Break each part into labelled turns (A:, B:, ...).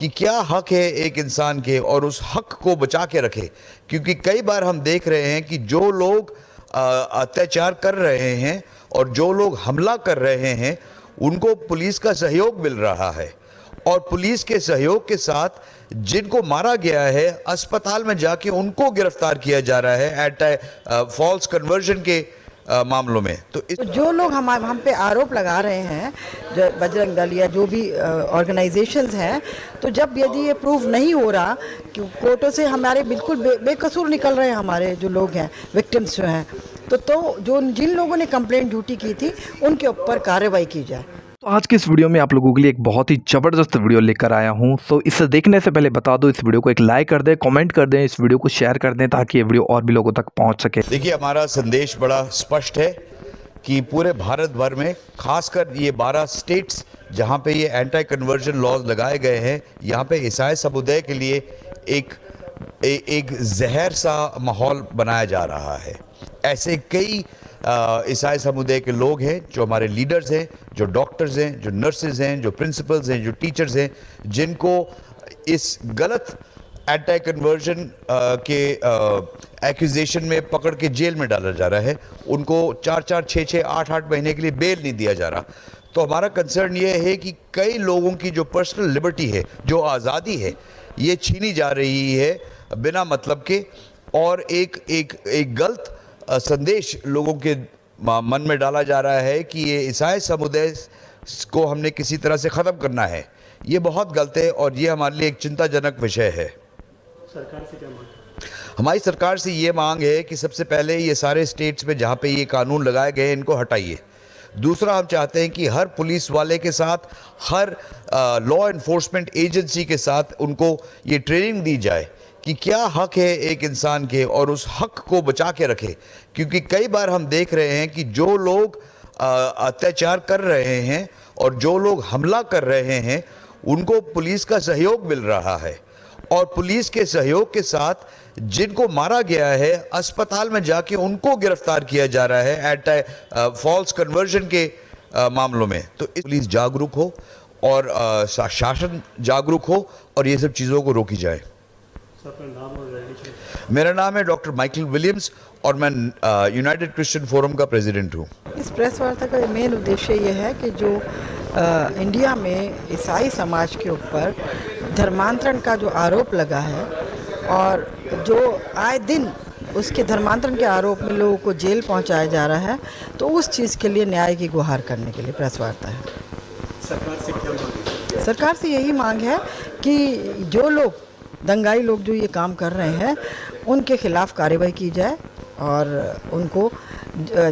A: कि क्या हक है एक इंसान के और उस हक को बचा के रखे। क्योंकि कई बार हम देख रहे हैं कि जो लोग अत्याचार कर रहे हैं और जो लोग हमला कर रहे हैं उनको पुलिस का सहयोग मिल रहा है, और पुलिस के सहयोग के साथ जिनको मारा गया है अस्पताल में जाके उनको गिरफ्तार किया जा रहा है एंटी फॉल्स कन्वर्जन के मामलों में।
B: तो जो लोग हम पे आरोप लगा रहे हैं, जो बजरंग दल या जो भी ऑर्गेनाइजेशंस हैं, तो जब यदि ये प्रूफ नहीं हो रहा कि कोर्टों से हमारे बिल्कुल बेकसूर निकल रहे हैं, हमारे जो लोग हैं, विक्टिम्स जो हैं, तो जो जिन लोगों ने कंप्लेंट झूठी की थी उनके ऊपर कार्रवाई की जाए।
C: तो आज के इस वीडियो में आप लोगों के लिए एक बहुत ही ज़बरदस्त वीडियो लेकर आया हूं। तो इसे देखने से पहले बता दो, इस वीडियो को एक लाइक कर दें, कमेंट कर दें, इस वीडियो को शेयर कर दें ताकि ये वीडियो और भी लोगों तक पहुंच सके।
A: देखिए, हमारा संदेश बड़ा स्पष्ट है कि पूरे भारत भर में, खासकर ये 12 स्टेट्स जहां पे ये एंटी कन्वर्जन लॉज लगाए गए हैं, यहाँ पे ईसाई समुदाय के लिए एक जहर सा माहौल बनाया जा रहा है। ऐसे कई ईसाई समुदाय के लोग हैं जो हमारे लीडर्स हैं, जो डॉक्टर्स हैं, जो नर्सेज हैं, जो प्रिंसिपल्स हैं, जो टीचर्स हैं, जिनको इस गलत एंटी कन्वर्जन के एक्यूजेशन में पकड़ के जेल में डाला जा रहा है। उनको 4-4, 6-6, 8-8 महीने के लिए बेल नहीं दिया जा रहा। तो हमारा कंसर्न ये है कि कई लोगों की जो पर्सनल लिबर्टी है, जो आज़ादी है, ये छीनी जा रही है बिना मतलब के, और एक गलत संदेश लोगों के मन में डाला जा रहा है कि ये ईसाई समुदाय को हमने किसी तरह से ख़त्म करना है। ये बहुत गलत है और ये हमारे लिए एक चिंताजनक विषय है।
D: सरकार से क्या मांग?
A: हमारी सरकार से ये मांग है कि सबसे पहले ये सारे स्टेट्स में जहाँ पे ये कानून लगाए गए हैं इनको हटाइए। दूसरा, हम चाहते हैं कि हर पुलिस वाले के साथ, हर लॉ एनफोर्समेंट एजेंसी के साथ उनको ये ट्रेनिंग दी जाए कि क्या हक है एक इंसान के और उस हक को बचा के रखे। क्योंकि कई बार हम देख रहे हैं कि जो लोग अत्याचार कर रहे हैं और जो लोग हमला कर रहे हैं उनको पुलिस का सहयोग मिल रहा है, और पुलिस के सहयोग के साथ जिनको मारा गया है अस्पताल में जाके उनको गिरफ्तार किया जा रहा है एंटी फॉल्स कन्वर्जन के मामलों में। तो पुलिस जागरूक हो और शासन जागरूक हो और ये सब चीज़ों को रोकी जाए। मेरा नाम है डॉक्टर माइकल विलियम्स और मैं यूनाइटेड क्रिश्चियन फोरम का प्रेसिडेंट हूँ।
B: इस प्रेस वार्ता का मेन उद्देश्य ये है कि जो इंडिया में ईसाई समाज के ऊपर धर्मांतरण का जो आरोप लगा है और जो आए दिन उसके धर्मांतरण के आरोप में लोगों को जेल पहुंचाया जा रहा है, तो उस चीज़ के लिए न्याय की गुहार करने के लिए प्रेस वार्ता है।
D: सरकार से क्या मांग?
B: सरकार से यही मांग है कि जो लोग दंगाई लोग जो ये काम कर रहे हैं उनके खिलाफ कार्रवाई की जाए, और उनको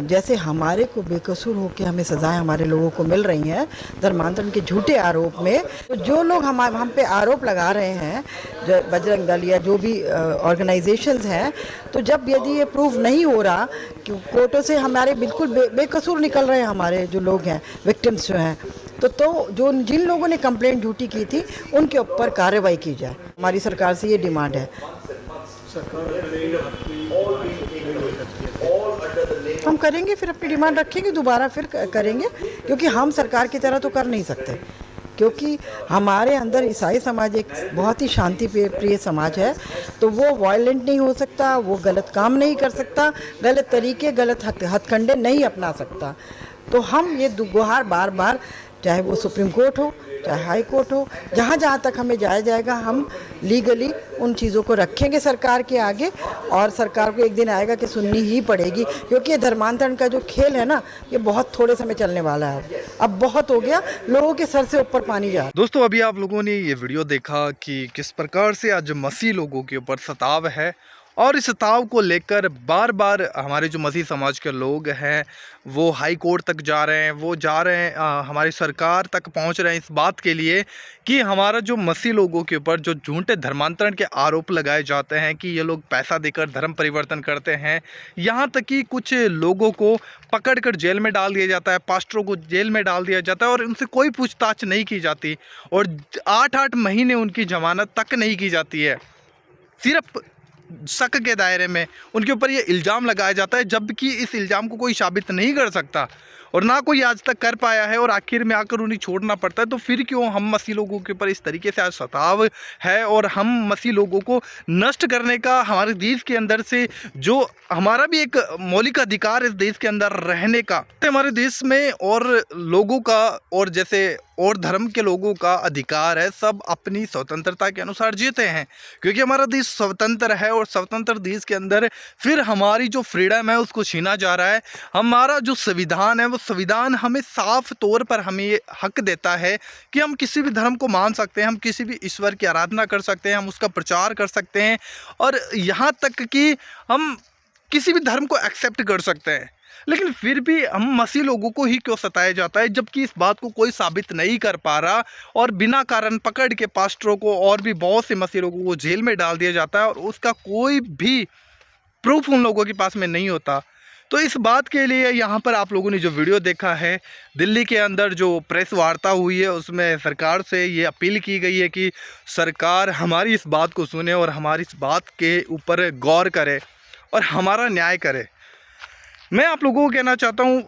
B: जैसे हमारे को बेकसूर होकर हमें सज़ाएं हमारे लोगों को मिल रही हैं धर्मांतरण के झूठे आरोप में, तो जो लोग हम पे आरोप लगा रहे हैं, जो बजरंग दल या जो भी ऑर्गेनाइजेशंस हैं, तो जब यदि ये प्रूफ नहीं हो रहा कि कोर्टों से हमारे बिल्कुल बेकसूर निकल रहे हैं, हमारे जो लोग हैं, विक्टिम्स जो हैं, तो जो जिन लोगों ने कंप्लेंट झूठी की थी उनके ऊपर कार्रवाई की जाए। हमारी सरकार से ये डिमांड है। हम करेंगे, फिर अपनी डिमांड रखेंगे, दोबारा फिर करेंगे, क्योंकि हम सरकार की तरह तो कर नहीं सकते, क्योंकि हमारे अंदर ईसाई समाज एक बहुत ही शांति प्रिय समाज है। तो वो वायलेंट नहीं हो सकता, वो गलत काम नहीं कर सकता, गलत तरीके, गलत हथकंडे नहीं अपना सकता। तो हम ये गुहार बार बार, चाहे वो सुप्रीम कोर्ट हो, चाहे हाई कोर्ट हो, जहाँ जहाँ तक हमें जाया जाएगा हम लीगली उन चीज़ों को रखेंगे सरकार के आगे, और सरकार को एक दिन आएगा कि सुननी ही पड़ेगी, क्योंकि ये धर्मांतरण का जो खेल है ना, ये बहुत थोड़े समय चलने वाला है। अब बहुत हो गया, लोगों के सर से ऊपर पानी जा रहा है।
C: दोस्तों, अभी आप लोगों ने ये वीडियो देखा कि किस प्रकार से आज मसीह लोगों के ऊपर सताव है, और इस सताव को लेकर बार बार हमारे जो मसीह समाज के लोग हैं वो हाई कोर्ट तक जा रहे हैं, वो जा रहे हैं हमारी सरकार तक पहुंच रहे हैं इस बात के लिए कि हमारा जो मसीह लोगों के ऊपर जो झूठे धर्मांतरण के आरोप लगाए जाते हैं कि ये लोग पैसा देकर धर्म परिवर्तन करते हैं। यहाँ तक कि कुछ लोगों को पकड़कर जेल में डाल दिया जाता है, पास्टरों को जेल में डाल दिया जाता है, और उनसे कोई पूछताछ नहीं की जाती, और 8-8 महीने उनकी जमानत तक नहीं की जाती है। सिर्फ शक के दायरे में उनके ऊपर ये इल्ज़ाम लगाया जाता है, जबकि इस इल्ज़ाम को कोई साबित नहीं कर सकता। और ना कोई आज तक कर पाया है, और आखिर में आकर उन्हें छोड़ना पड़ता है। तो फिर क्यों हम मसीह लोगों के ऊपर इस तरीके से आज सताव है, और हम मसीह लोगों को नष्ट करने का हमारे देश के अंदर से, जो हमारा भी एक मौलिक अधिकार इस देश के अंदर रहने का, हमारे देश में और लोगों का, और जैसे और धर्म के लोगों का अधिकार है, सब अपनी स्वतंत्रता के अनुसार जीते हैं, क्योंकि हमारा देश स्वतंत्र है। और स्वतंत्र देश के अंदर फिर हमारी जो फ्रीडम है उसको छीना जा रहा है। हमारा जो संविधान है, वो संविधान हमें साफ तौर पर हमें ये हक देता है कि हम किसी भी धर्म को मान सकते हैं, हम किसी भी ईश्वर की आराधना कर सकते हैं, हम उसका प्रचार कर सकते हैं, और यहाँ तक कि हम किसी भी धर्म को एक्सेप्ट कर सकते हैं। लेकिन फिर भी हम मसीह लोगों को ही क्यों सताया जाता है, जबकि इस बात को कोई साबित नहीं कर पा रहा, और बिना कारण पकड़ के पास्टरों को और भी बहुत से मसीह लोगों को जेल में डाल दिया जाता है, और उसका कोई भी प्रूफ उन लोगों के पास में नहीं होता। तो इस बात के लिए यहाँ पर आप लोगों ने जो वीडियो देखा है, दिल्ली के अंदर जो प्रेस वार्ता हुई है, उसमें सरकार से ये अपील की गई है कि सरकार हमारी इस बात को सुने और हमारी इस बात के ऊपर गौर करे और हमारा न्याय करे। मैं आप लोगों को कहना चाहता हूँ,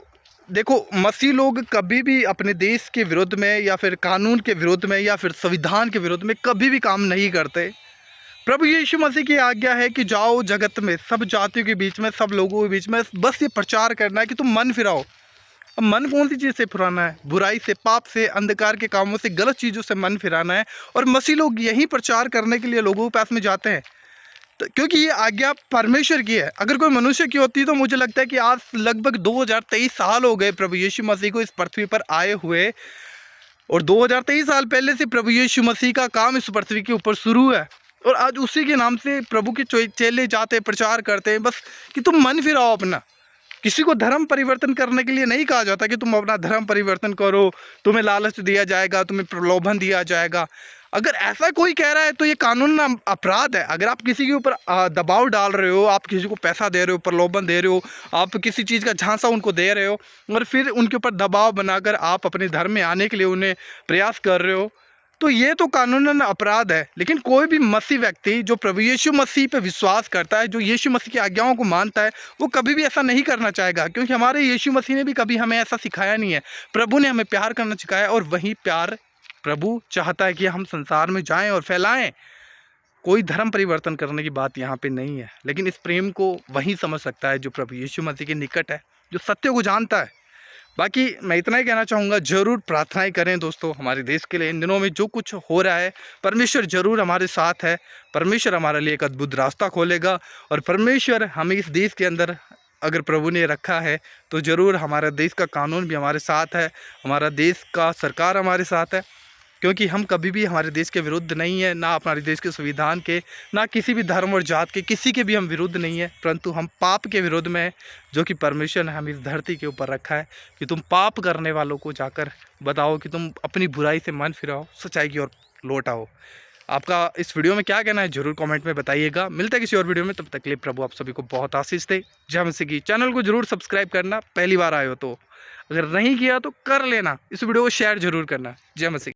C: देखो, मसीह लोग कभी भी अपने देश के विरुद्ध में, या फिर कानून के विरुद्ध में, या फिर संविधान के विरुद्ध में कभी भी काम नहीं करते। प्रभु यीशु मसीह की आज्ञा है कि जाओ जगत में, सब जातियों के बीच में, सब लोगों के बीच में, बस ये प्रचार करना है कि तुम मन फिराओ। अब मन कौन सी चीज़ से फिराना है? बुराई से, पाप से, अंधकार के कामों से, गलत चीज़ों से मन फिराना है। और मसीह लोग यही प्रचार करने के लिए लोगों के पास में जाते हैं, तो क्योंकि ये आज्ञा परमेश्वर की है। अगर कोई मनुष्य की होती तो मुझे लगता है कि आज लगभग 2023 साल हो गए प्रभु यीशु मसीह को इस पृथ्वी पर आए हुए, और 2023 साल पहले से प्रभु यीशु मसीह का काम इस पृथ्वी के ऊपर शुरू है, और आज उसी के नाम से प्रभु के चेले जाते प्रचार करते हैं, बस कि तुम मन फिराओ अपना। किसी को धर्म परिवर्तन करने के लिए नहीं कहा जाता कि तुम अपना धर्म परिवर्तन करो, तुम्हें लालच दिया जाएगा, तुम्हें प्रलोभन दिया जाएगा। अगर ऐसा कोई कह रहा है तो ये कानून अपराध है। अगर आप किसी के ऊपर दबाव डाल रहे हो, आप किसी को पैसा दे रहे हो, प्रलोभन दे रहे हो, आप किसी चीज़ का झांसा उनको दे रहे हो, और फिर उनके ऊपर दबाव बनाकर आप अपने धर्म में आने के लिए उन्हें प्रयास कर रहे हो, तो ये तो कानूनन अपराध है। लेकिन कोई भी मसीह व्यक्ति जो प्रभु यीशु मसीह पे विश्वास करता है, जो यीशु मसीह की आज्ञाओं को मानता है, वो कभी भी ऐसा नहीं करना चाहेगा, क्योंकि हमारे यीशु मसीह ने भी कभी हमें ऐसा सिखाया नहीं है। प्रभु ने हमें प्यार करना सिखाया, और वही प्यार प्रभु चाहता है कि हम संसार में जाएं और फैलाएं। कोई धर्म परिवर्तन करने की बात यहाँ पे नहीं है, लेकिन इस प्रेम को वही समझ सकता है जो प्रभु यीशु मसीह के निकट है, जो सत्य को जानता है। बाकी मैं इतना ही कहना चाहूँगा, ज़रूर प्रार्थनाएं करें दोस्तों हमारे देश के लिए। इन दिनों में जो कुछ हो रहा है, परमेश्वर ज़रूर हमारे साथ है, परमेश्वर हमारे लिए एक अद्भुत रास्ता खोलेगा, और परमेश्वर हमें इस देश के अंदर अगर प्रभु ने रखा है तो ज़रूर हमारा देश का कानून भी हमारे साथ है, हमारा देश का सरकार हमारे साथ है, क्योंकि हम कभी भी हमारे देश के विरुद्ध नहीं है, ना हमारे देश के संविधान के, ना किसी भी धर्म और जात के, किसी के भी हम विरुद्ध नहीं है, परंतु हम पाप के विरुद्ध में है, जो कि परमेश्वर ने हम इस धरती के ऊपर रखा है कि तुम पाप करने वालों को जाकर बताओ कि तुम अपनी बुराई से मन फिराओ, सच्चाई की ओर लौट आओ। आपका इस वीडियो में क्या कहना है ज़रूर कमेंट में बताइएगा। मिलता है किसी और वीडियो में, तब तक के लिए प्रभु आप सभी को बहुत आशीष दे। जय मसीह की। चैनल को जरूर सब्सक्राइब करना, पहली बार आए हो तो, अगर नहीं किया तो कर लेना। इस वीडियो को शेयर जरूर करना। जय मसीह।